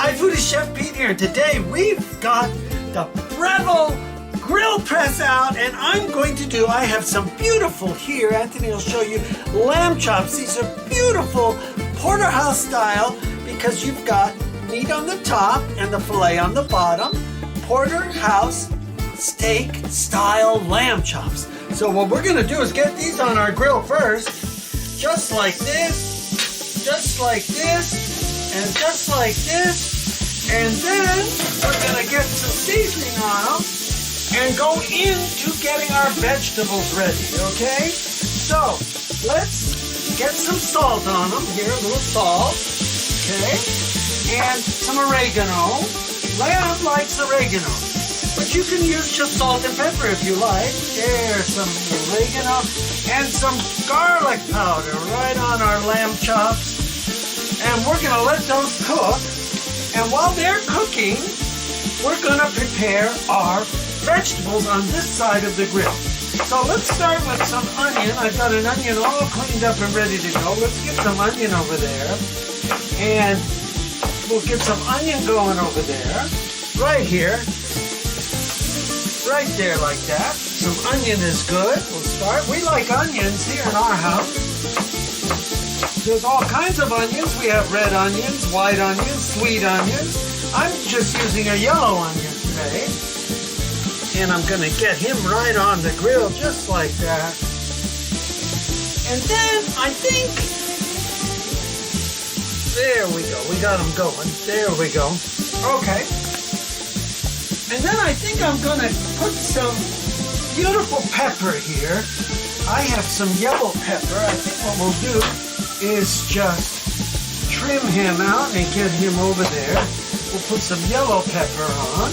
Hi, Foodie Chef Pete here, and today we've got the Breville grill press out, and I have some beautiful here, Anthony will show you, lamb chops. These are beautiful porterhouse style because you've got meat on the top and the filet on the bottom. Porterhouse steak style lamb chops. So what we're gonna do is get these on our grill first, just like this, just like this, and just like this, and then we're gonna get some seasoning on them and go into getting our vegetables ready, okay? So let's get some salt on them. Here, a little salt, okay? And some oregano. Lamb likes oregano, but you can use just salt and pepper if you like. There's some oregano and some garlic powder right on our lamb chops. And we're gonna let those cook. And while they're cooking, we're gonna prepare our vegetables on this side of the grill. So let's start with some onion. I've got an onion all cleaned up and ready to go. Let's get some onion over there. And we'll get some onion going over there. Right here. Right there like that. Some onion is good. We'll start. We like onions here in our house. There's all kinds of onions. We have red onions, white onions, sweet onions. I'm just using a yellow onion today. And I'm going to get him right on the grill just like that. And then I think, there we go. We got him going. There we go. Okay. And then I think I'm going to put some beautiful pepper here. I have some yellow pepper. I think what we'll do is just trim him out and get him over there. We'll put some yellow pepper on.